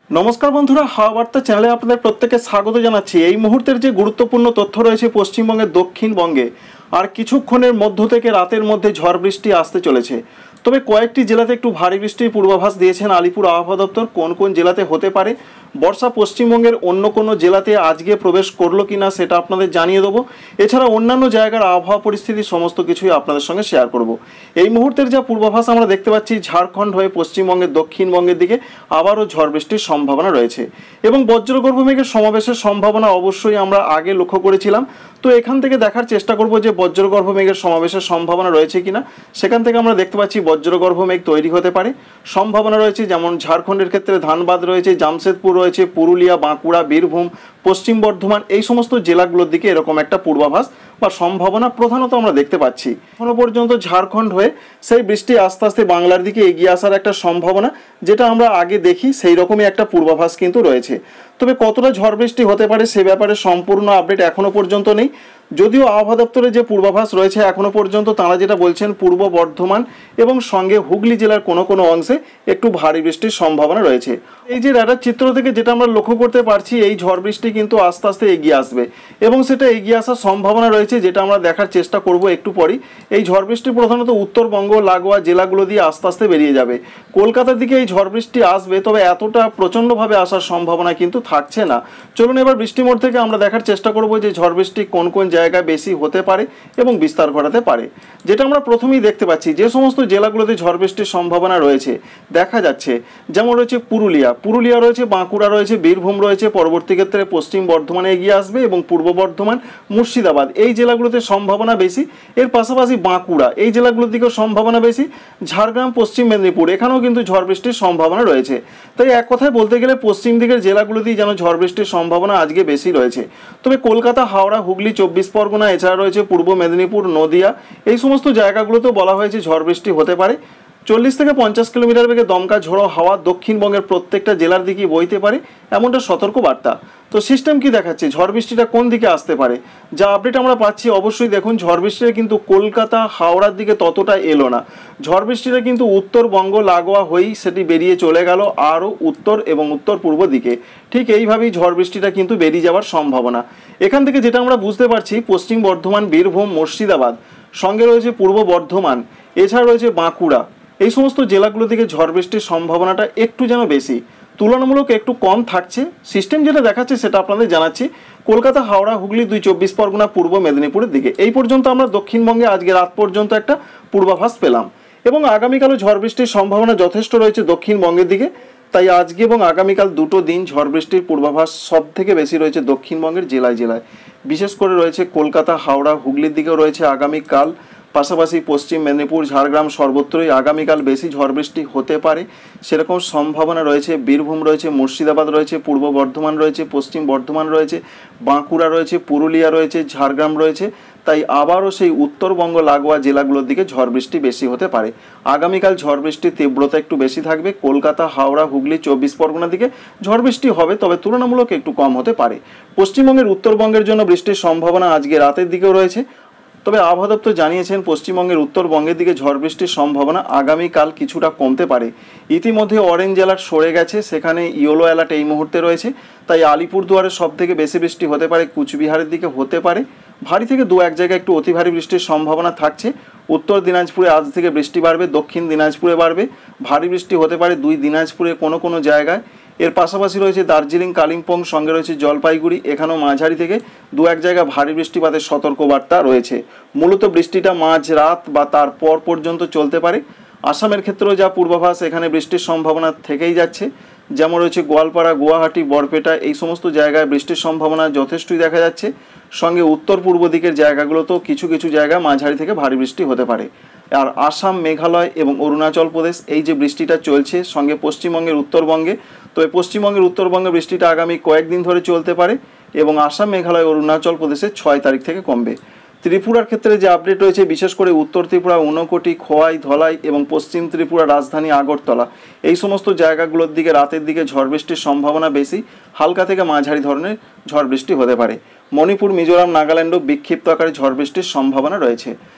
नमस्कार बंधुरा हावा बार्ता चैनले आपनादेर प्रत्येकके स्वागत जानाच्छि। এই মুহূর্তের যে গুরুত্বপূর্ণ তথ্য রয়েছে পশ্চিমবঙ্গের দক্ষিণবঙ্গে আর কিছুক্ষণের মধ্য থেকে রাতের মধ্যে ঝড় বৃষ্টি আসতে চলেছে। তবে কয়েকটি জেলাতে একটু ভারী বৃষ্টির পূর্বাভাস দিয়েছেন আলিপুর আবহাওয়া দপ্তর। কোন কোন জেলাতে হতে পারে, বর্ষা পশ্চিমবঙ্গের অন্য কোনো জেলাতে আজকে প্রবেশ করলো কিনা সেটা আপনাদের জানিয়ে দেবো। এছাড়া অন্যান্য জায়গার আবহাওয়া পরিস্থিতি সমস্ত কিছুই আপনাদের সঙ্গে শেয়ার করব। এই মুহূর্তের যা পূর্বাভাস আমরা দেখতে পাচ্ছি, ঝাড়খণ্ড হয়ে পশ্চিমবঙ্গের দক্ষিণবঙ্গের দিকে আবারও ঝড় বৃষ্টির সম্ভাবনা রয়েছে এবং বজ্রগর্ভ মেঘের সমাবেশের সম্ভাবনা অবশ্যই আমরা আগে লক্ষ্য করেছিলাম। তো এখান থেকে দেখার চেষ্টা করব যে বজ্রগর্ভ মেঘের সমাবেশের সম্ভাবনা রয়েছে কিনা। সেখান থেকে আমরা দেখতে পাচ্ছি বজ্রগর্ভ মেঘ তৈরি হতে পারে, সম্ভাবনা রয়েছে। যেমন ঝাড়খণ্ডের ক্ষেত্রে ধানবাদ রয়েছে, জামশেদপুর রয়েছে, পুরুলিয়া, বাঁকুড়া, বীরভূম, পশ্চিম বর্ধমান, এই সমস্ত জেলাগুলোর দিকে এরকম একটা পূর্বাভাস বা সম্ভাবনা প্রধানত আমরা দেখতে পাচ্ছি। এখনো পর্যন্ত ঝাড়খণ্ড হয়ে সেই বৃষ্টি আস্তে আস্তে বাংলার দিকে এগিয়ে আসার একটা সম্ভাবনা, যেটা আমরা আগে দেখি সেই রকমই একটা পূর্বাভাস কিন্তু রয়েছে। তবে কতটা ঝড় বৃষ্টি হতে পারে সে ব্যাপারে সম্পূর্ণ আপডেট এখনো পর্যন্ত নেই। যদিও আবহাওয়া দপ্তরে যে পূর্বাভাস রয়েছে এখনো পর্যন্ত তারা যেটা বলছেন, পূর্ব বর্ধমান এবং সঙ্গে হুগলি জেলার কোনো কোনো অংশে একটু ভারী বৃষ্টির সম্ভাবনা রয়েছে। এই যে রেডার চিত্র থেকে যেটা আমরা লক্ষ্য করতে পারছি, এই ঝড় বৃষ্টি কিন্তু আস্তে আস্তে এগিয়ে আসবে এবং সেটা এগিয়ে আসার সম্ভাবনা রয়েছে, যেটা আমরা দেখার চেষ্টা করব একটু পরেই। এই ঝড় বৃষ্টি প্রধানত উত্তরবঙ্গ লাগোয়া জেলাগুলো দিয়ে আস্তে আস্তে বেরিয়ে যাবে। কলকাতার দিকে এই ঝড় বৃষ্টি আসবে, তবে এতটা প্রচণ্ডভাবে আসার সম্ভাবনা কিন্তু থাকছে না। চলুন এবার বৃষ্টি মোড় থেকে আমরা দেখার চেষ্টা করব যে ঝড় বৃষ্টি কোন কোন জায়গায় বেশি হতে পারে এবং বিস্তার ঘটাতে পারে। যেটা আমরা প্রথমেই দেখতে পাচ্ছি, যে সমস্ত জেলাগুলোতে ঝড় বৃষ্টির সম্ভাবনা রয়েছে দেখা যাচ্ছে, যেমন রয়েছে পুরুলিয়া রয়েছে, বাঁকুড়া রয়েছে, বীরভূম রয়েছে, পরবর্তী ক্ষেত্রে পশ্চিম বর্ধমানে এগিয়ে আসবে এবং পূর্ব বর্ধমান, মুর্শিদাবাদ এই জেলাগুলোতে সম্ভাবনা বেশি। এর পাশাপাশি বাঁকুড়া এই জেলাগুলোর দিকেও সম্ভাবনা বেশি। ঝাড়গ্রাম, পশ্চিম মেদিনীপুর এখানেও কিন্তু ঝড় বৃষ্টির সম্ভাবনা রয়েছে। তাই এক কথায় বলতে গেলে পশ্চিম দিকের জেলাগুলোতেই যেন ঝড় বৃষ্টির সম্ভাবনা আজকে বেশি রয়েছে। তবে কলকাতা, হাওড়া, হুগলি, 24 পরগনা, এছাড়া রয়েছে পূর্ব মেদিনীপুর, নদিয়া, এই সমস্ত জায়গাগুলোতেও বলা হয়েছে ঝড় বৃষ্টি হতে পারে। 40 থেকে 50 কিলোমিটার বেগে দমকা ঝোড়ো হাওয়া দক্ষিণবঙ্গের প্রত্যেকটা জেলার দিকেই বইতে পারে, এমনটা সতর্ক বার্তা। তো সিস্টেম কি দেখাচ্ছে, ঝড় বৃষ্টিটা কোন দিকে আসতে পারে, যা আপডেট আমরা পাচ্ছি অবশ্যই দেখুন। ঝড় বৃষ্টিটা কিন্তু কলকাতা, হাওড়ার দিকে ততটা এলো না। ঝড় বৃষ্টিটা কিন্তু উত্তরবঙ্গ লাগোয়া হয়েই সেটি বেরিয়ে চলে গেল আরও উত্তর এবং উত্তর পূর্ব দিকে। ঠিক এইভাবেই ঝড় বৃষ্টিটা কিন্তু বেরিয়ে যাওয়ার সম্ভাবনা। এখান থেকে যেটা আমরা বুঝতে পারছি, পশ্চিম বর্ধমান, বীরভূম, মুর্শিদাবাদ, সঙ্গে রয়েছে পূর্ব বর্ধমান, এছাড়া রয়েছে বাঁকুড়া, এই সমস্ত জেলাগুলো থেকে ঝড় বৃষ্টির সম্ভাবনাটা একটু যেন বেশি, তুলনামূলক একটু কম থাকছে। সিস্টেম যেটা দেখাচ্ছে সেটা আপনাদের জানাচ্ছি। কলকাতা, হাওড়া, হুগলি, 24 পরগনা, পূর্ব মেদিনীপুরের দিকে এই পর্যন্ত আমরা দক্ষিণবঙ্গে আজকে রাত পর্যন্ত একটা পূর্বাভাস পেলাম এবং আগামীকালও ঝড় বৃষ্টির সম্ভাবনা যথেষ্ট রয়েছে দক্ষিণবঙ্গের দিকে। তাই আজকে এবং আগামীকাল দুটো দিন ঝড় বৃষ্টির পূর্বাভাস সব থেকে বেশি রয়েছে দক্ষিণবঙ্গের জেলায় জেলায়। বিশেষ করে রয়েছে কলকাতা, হাওড়া, হুগলির দিকেও রয়েছে আগামীকাল। পাশাপাশি পশ্চিম মেদিনীপুর, ঝাড়গ্রাম সর্বত্রই আগামীকাল বেশি ঝড় বৃষ্টি হতে পারে সেরকম সম্ভাবনা রয়েছে। বীরভূম রয়েছে, মুর্শিদাবাদ রয়েছে, পূর্ব বর্ধমান রয়েছে, পশ্চিম বর্ধমান রয়েছে, বাঁকুড়া রয়েছে, পুরুলিয়া রয়েছে, ঝাড়গ্রাম রয়েছে। তাই আবারও সেই উত্তরবঙ্গ লাগোয়া জেলাগুলোর দিকে ঝড় বৃষ্টি বেশি হতে পারে। আগামীকাল ঝড় বৃষ্টির তীব্রতা একটু বেশি থাকবে। কলকাতা, হাওড়া, হুগলি, 24 পরগনার দিকে ঝড় বৃষ্টি হবে, তবে তুলনামূলক একটু কম হতে পারে। পশ্চিমবঙ্গের উত্তরবঙ্গের জন্য বৃষ্টির সম্ভাবনা আজকে রাতের দিকেও রয়েছে। তবে আবহাওয়া দপ্তর জানিয়েছেন পশ্চিমবঙ্গের উত্তরবঙ্গের দিকে ঝড় বৃষ্টির সম্ভাবনা আগামীকাল কিছুটা কমতে পারে। ইতিমধ্যে অরেঞ্জ অ্যালার্ট সরে গেছে, সেখানে ইয়েলো অ্যালার্ট এই মুহূর্তে রয়েছে। তাই আলিপুরদুয়ারে সব থেকে বেশি বৃষ্টি হতে পারে, কুচবিহারের দিকে হতে পারে ভারী থেকে দু এক জায়গায় একটু অতি ভারী বৃষ্টির সম্ভাবনা থাকছে। উত্তর দিনাজপুরে আজ থেকে বৃষ্টি বাড়বে, দক্ষিণ দিনাজপুরে বাড়বে, ভারী বৃষ্টি হতে পারে দুই দিনাজপুরে কোনো কোনো জায়গায়। এর পাশাপাশি রয়েছে দার্জিলিং, কালিম্পং, সঙ্গে রয়েছে জলপাইগুড়ি, এখানেও মাঝারি থেকে দু এক জায়গায় ভারী বৃষ্টিপাতের সতর্কবার্তা রয়েছে। মূলত বৃষ্টিটা মাঝরাত বা তারপর পর্যন্ত চলতে পারে। আসামের ক্ষেত্রেও যা পূর্বাভাস, এখানে বৃষ্টির সম্ভাবনা থেকেই যাচ্ছে। যেমন রয়েছে গোয়ালপাড়া, গুয়াহাটি, বরপেটা, এই সমস্ত জায়গায় বৃষ্টির সম্ভাবনা যথেষ্টই দেখা যাচ্ছে। সঙ্গে উত্তর পূর্ব দিকের জায়গাগুলোতেও কিছু কিছু জায়গায় মাঝারি থেকে ভারী বৃষ্টি হতে পারে। আর আসাম, মেঘালয় এবং অরুণাচল প্রদেশ এই যে বৃষ্টিটা চলছে, সঙ্গে পশ্চিমবঙ্গের উত্তরবঙ্গে, তো এই পশ্চিমবঙ্গের উত্তরবঙ্গে বৃষ্টিটা আগামী কয়েকদিন ধরে চলতে পারে এবং আসাম, মেঘালয়, অরুণাচল প্রদেশে 6 তারিখ থেকে কমবে। ত্রিপুরার ক্ষেত্রে যে আপডেট রয়েছে, বিশেষ করে উত্তর ত্রিপুরা, ঊনকোটি, খোয়াই, ধলাই এবং পশ্চিম ত্রিপুরা রাজধানী আগরতলা, এই সমস্ত জায়গাগুলোর দিকে রাতের দিকে ঝড় বৃষ্টির সম্ভাবনা বেশি, হালকা থেকে মাঝারি ধরনের ঝড় বৃষ্টি হতে পারে। মণিপুর, মিজোরাম, নাগাল্যান্ডও বিক্ষিপ্ত আকারে ঝড় বৃষ্টির সম্ভাবনা রয়েছে।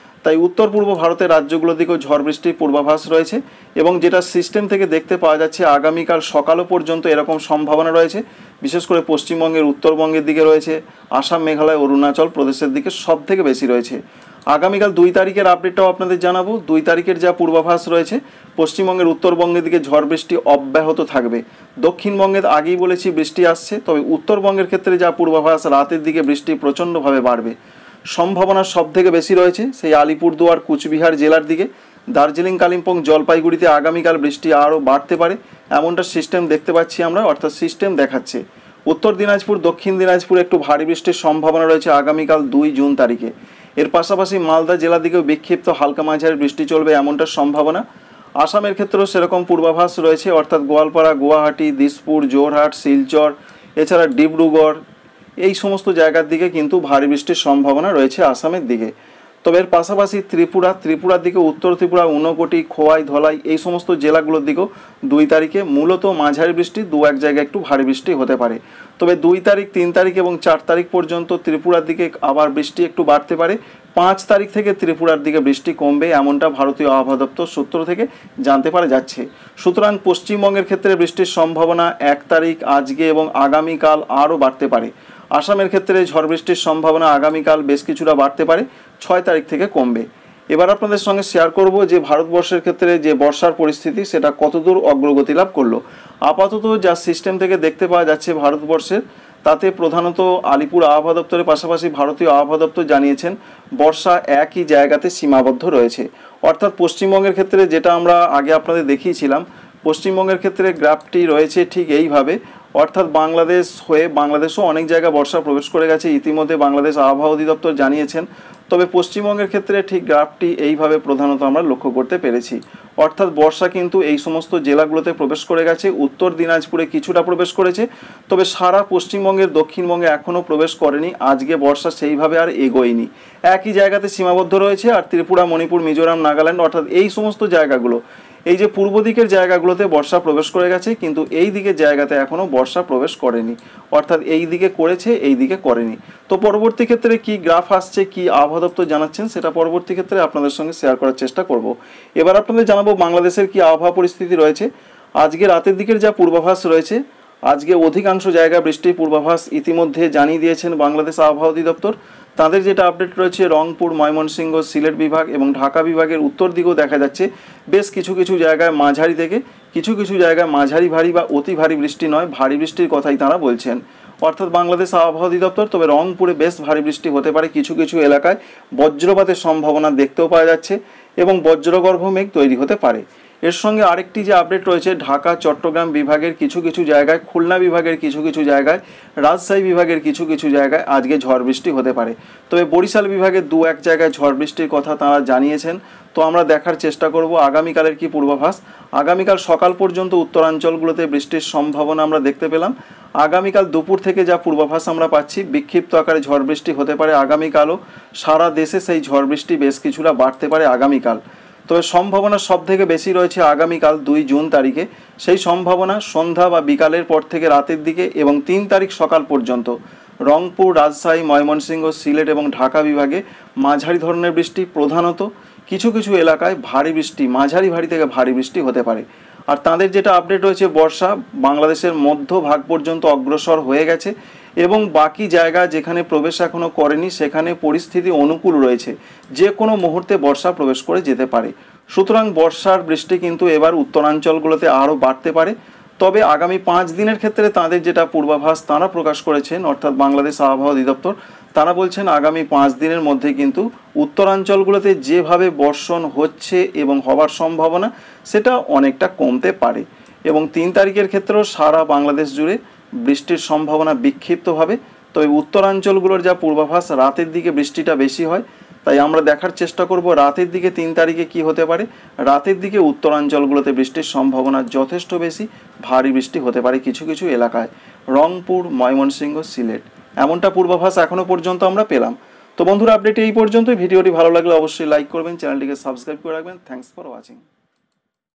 তাই উত্তর পূর্ব ভারতের রাজ্যগুলোর দিকেও ঝড় বৃষ্টির পূর্বাভাস রয়েছে এবং যেটা সিস্টেম থেকে দেখতে পাওয়া যাচ্ছে আগামীকাল সকালও পর্যন্ত এরকম সম্ভাবনা রয়েছে। বিশেষ করে পশ্চিমবঙ্গের উত্তরবঙ্গের দিকে রয়েছে, আসাম, মেঘালয়, অরুণাচল প্রদেশের দিকে সব থেকে বেশি রয়েছে। আগামীকাল 2 তারিখের আপডেটটাও আপনাদের জানাবো। 2 তারিখের যা পূর্বাভাস রয়েছে, পশ্চিমবঙ্গের উত্তরবঙ্গের দিকে ঝড় বৃষ্টি অব্যাহত থাকবে। দক্ষিণবঙ্গের আগেই বলেছি বৃষ্টি আসছে, তবে উত্তরবঙ্গের ক্ষেত্রে যা পূর্বাভাস, রাতের দিকে বৃষ্টি প্রচণ্ডভাবে বাড়বে। সম্ভাবনা সব থেকে বেশি রয়েছে সেই আলিপুরদুয়ার, কুচবিহার জেলার দিকে। দার্জিলিং, কালিম্পং, জলপাইগুড়িতে আগামীকাল বৃষ্টি আরও বাড়তে পারে, এমনটা সিস্টেম দেখতে পাচ্ছি আমরা, অর্থাৎ সিস্টেম দেখাচ্ছে। উত্তর দিনাজপুর, দক্ষিণ দিনাজপুরে একটু ভারী বৃষ্টির সম্ভাবনা রয়েছে আগামীকাল 2 জুন তারিখে। এর পাশাপাশি মালদা জেলার দিকেও বিক্ষিপ্ত হালকা মাঝারি বৃষ্টি চলবে, এমনটা সম্ভাবনা। আসামের ক্ষেত্রেও সেরকম পূর্বাভাস রয়েছে, অর্থাৎ গোয়ালপাড়া, গুয়াহাটি, দিসপুর, জোরহাট, শিলচর, এছাড়া ডিব্রুগড়, এই সমস্ত জায়গার দিকে কিন্তু ভারী বৃষ্টির সম্ভাবনা রয়েছে আসামের দিকে। তবে এর পাশাপাশি ত্রিপুরার দিকে, উত্তর ত্রিপুরা, ঊনকোটি, খোয়াই, ধলাই, এই সমস্ত জেলাগুলোর দিকেও 2 তারিখে মূলত মাঝারি বৃষ্টি, 2-1 জায়গায় একটু ভারী বৃষ্টি হতে পারে। তবে 2 তারিখ, 3 তারিখ এবং 4 তারিখ পর্যন্ত ত্রিপুরার দিকে আবার বৃষ্টি একটু বাড়তে পারে। 5 তারিখ থেকে ত্রিপুরার দিকে বৃষ্টি কমবে, এমনটা ভারতীয় আবহাওয়া দপ্তর সূত্র থেকে জানতে পারা যাচ্ছে। সুতরাং পশ্চিমবঙ্গের ক্ষেত্রে বৃষ্টির সম্ভাবনা 1 তারিখ, আজকে এবং আগামীকাল আরও বাড়তে পারে। আসামের ক্ষেত্রে ঝড় বৃষ্টির সম্ভাবনা আগামীকাল বেশ কিছুটা বাড়তে পারে, 6 তারিখ থেকে কমবে। এবার আপনাদের সঙ্গে শেয়ার করব যে ভারতবর্ষের ক্ষেত্রে যে বর্ষার পরিস্থিতি সেটা কতদূর অগ্রগতি লাভ করলো। আপাতত যা সিস্টেম থেকে দেখতে পাওয়া যাচ্ছে ভারতবর্ষের, তাতে প্রধানত আলিপুর আবহাওয়া দপ্তরের পাশাপাশি ভারতীয় আবহাওয়া দপ্তর জানিয়েছেন বর্ষা একই জায়গাতে সীমাবদ্ধ রয়েছে। অর্থাৎ পশ্চিমবঙ্গের ক্ষেত্রে যেটা আমরা আগে আপনাদের দেখিয়েছিলাম, পশ্চিমবঙ্গের ক্ষেত্রে গ্রাফটি রয়েছে ঠিক এইভাবে, অর্থাৎ বাংলাদেশ হয়ে বাংলাদেশও অনেক জায়গায় বর্ষা প্রবেশ করে গেছে ইতিমধ্যে, বাংলাদেশ আবহাওয়া অধিদপ্তর জানিয়েছেন। তবে পশ্চিমবঙ্গের ক্ষেত্রে ঠিক গ্রাফটি এইভাবে প্রধানত আমরা লক্ষ্য করতে পেরেছি। অর্থাৎ বর্ষা কিন্তু এই সমস্ত জেলাগুলোতে প্রবেশ করে গেছে, উত্তর দিনাজপুরে কিছুটা প্রবেশ করেছে, তবে সারা পশ্চিমবঙ্গের দক্ষিণবঙ্গে এখনও প্রবেশ করেনি। আজকে বর্ষা সেইভাবে আর এগোয়নি, একই জায়গাতে সীমাবদ্ধ রয়েছে। আর ত্রিপুরা, মণিপুর, মিজোরাম, নাগাল্যান্ড, অর্থাৎ এই সমস্ত জায়গাগুলো, এই যে পূর্ব দিকের জায়গাগুলোতে বর্ষা প্রবেশ করে গেছে, কিন্তু এই দিকের জায়গাতে এখনও বর্ষা প্রবেশ করেনি। অর্থাৎ এই দিকে করেছে, এই দিকে করেনি। তো পরবর্তী ক্ষেত্রে কি গ্রাফ আসছে, কি আবহাওয়া দপ্তর জানাচ্ছেন, সেটা পরবর্তী ক্ষেত্রে আপনাদের সঙ্গে শেয়ার করার চেষ্টা করব। এবার আপনাদের জানাবো বাংলাদেশের কি আবহাওয়া পরিস্থিতি রয়েছে। আজকে রাতের দিকের যা পূর্বাভাস রয়েছে, আজকে অধিকাংশ জায়গায় বৃষ্টির পূর্বাভাস ইতিমধ্যে জানিয়ে দিয়েছেন বাংলাদেশ আবহাওয়া অধিদপ্তর। তাদের যেটা আপডেট রয়েছে, রংপুর, ময়মনসিংহ, সিলেট বিভাগ এবং ঢাকা বিভাগের উত্তর দিকেও দেখা যাচ্ছে বেশ কিছু কিছু জায়গায় মাঝারি থেকে কিছু কিছু জায়গায় মাঝারি ভারী বা অতি ভারী বৃষ্টি নয়, ভারী বৃষ্টির কথাই তারা বলছেন, অর্থাৎ বাংলাদেশ আবহাওয়া অধিদপ্তর। তবে রংপুরে বেশ ভারী বৃষ্টি হতে পারে, কিছু কিছু এলাকায় বজ্রপাতের সম্ভাবনা দেখতেও পাওয়া যাচ্ছে এবং বজ্রগর্ভ মেঘ তৈরি হতে পারে। এর সঙ্গে আরেকটি যে আপডেট রয়েছে, ঢাকা, চট্টগ্রাম বিভাগের কিছু কিছু জায়গায়, খুলনা বিভাগের কিছু কিছু জায়গায়, রাজশাহী বিভাগের কিছু কিছু জায়গায় আজকে ঝড় বৃষ্টি হতে পারে। তবে বরিশাল বিভাগের 2-1 জায়গায় ঝড় বৃষ্টির কথা তারা জানিয়েছেন। তো আমরা দেখার চেষ্টা করব আগামীকালের কি পূর্বাভাস। আগামীকাল সকাল পর্যন্ত উত্তরাঞ্চলগুলোতে বৃষ্টির সম্ভাবনা আমরা দেখতে পেলাম। আগামীকাল দুপুর থেকে যা পূর্বাভাস আমরা পাচ্ছি, বিক্ষিপ্ত আকারে ঝড় বৃষ্টি হতে পারে আগামীকালও। সারা দেশে সেই ঝড় বৃষ্টি বেশ কিছুটা বাড়তে পারে আগামীকাল। তবে সম্ভাবনা সব থেকে বেশি রয়েছে আগামীকাল 2 জুন তারিখে। সেই সম্ভাবনা সন্ধ্যা বা বিকালের পর থেকে রাতের দিকে এবং 3 তারিখ সকাল পর্যন্ত রংপুর, রাজশাহী, ময়মনসিংহ, সিলেট এবং ঢাকা বিভাগে মাঝারি ধরনের বৃষ্টি, প্রধানত কিছু কিছু এলাকায় ভারী বৃষ্টি, মাঝারি ভারী থেকে ভারী বৃষ্টি হতে পারে। আর তাদের যেটা আপডেট রয়েছে, বর্ষা বাংলাদেশের মধ্যভাগ পর্যন্ত অগ্রসর হয়ে গেছে এবং বাকি জায়গা যেখানে প্রবেশ এখনও করেনি সেখানে পরিস্থিতি অনুকূল রয়েছে, যে কোনো মুহূর্তে বর্ষা প্রবেশ করে যেতে পারে। সুতরাং বর্ষার বৃষ্টি কিন্তু এবার উত্তরাঞ্চলগুলোতে আরও বাড়তে পারে। তবে আগামী 5 দিনের ক্ষেত্রে তাদের যেটা পূর্বাভাস তারা প্রকাশ করেছেন, অর্থাৎ বাংলাদেশ আবহাওয়া অধিদপ্তর, তারা বলছেন আগামী 5 দিনের মধ্যে কিন্তু উত্তরাঞ্চলগুলোতে যেভাবে বর্ষণ হচ্ছে এবং হওয়ার সম্ভাবনা সেটা অনেকটা কমতে পারে। এবং 3 তারিখের ক্ষেত্রেও সারা বাংলাদেশ জুড়ে বৃষ্টির সম্ভাবনা বিক্ষিপ্তভাবে। তবে উত্তরাঞ্চলগুলোর যা পূর্বাভাস, রাতের দিকে বৃষ্টিটা বেশি হয়, তাই আমরা দেখার চেষ্টা করব রাতের দিকে 3 তারিখে কি হতে পারে। রাতের দিকে উত্তরাঞ্চলগুলোতে বৃষ্টির সম্ভাবনা যথেষ্ট বেশি, ভারী বৃষ্টি হতে পারে কিছু কিছু এলাকায়, রংপুর, ময়মনসিংহ, সিলেট, এমনটা পূর্বাভাস এখনও পর্যন্ত আমরা পেলাম। তো বন্ধুরা, আপডেট এই পর্যন্তই। ভিডিওটি ভালো লাগলে অবশ্যই লাইক করবেন, চ্যানেলটিকে সাবস্ক্রাইব করে রাখবেন। Thanks for watching.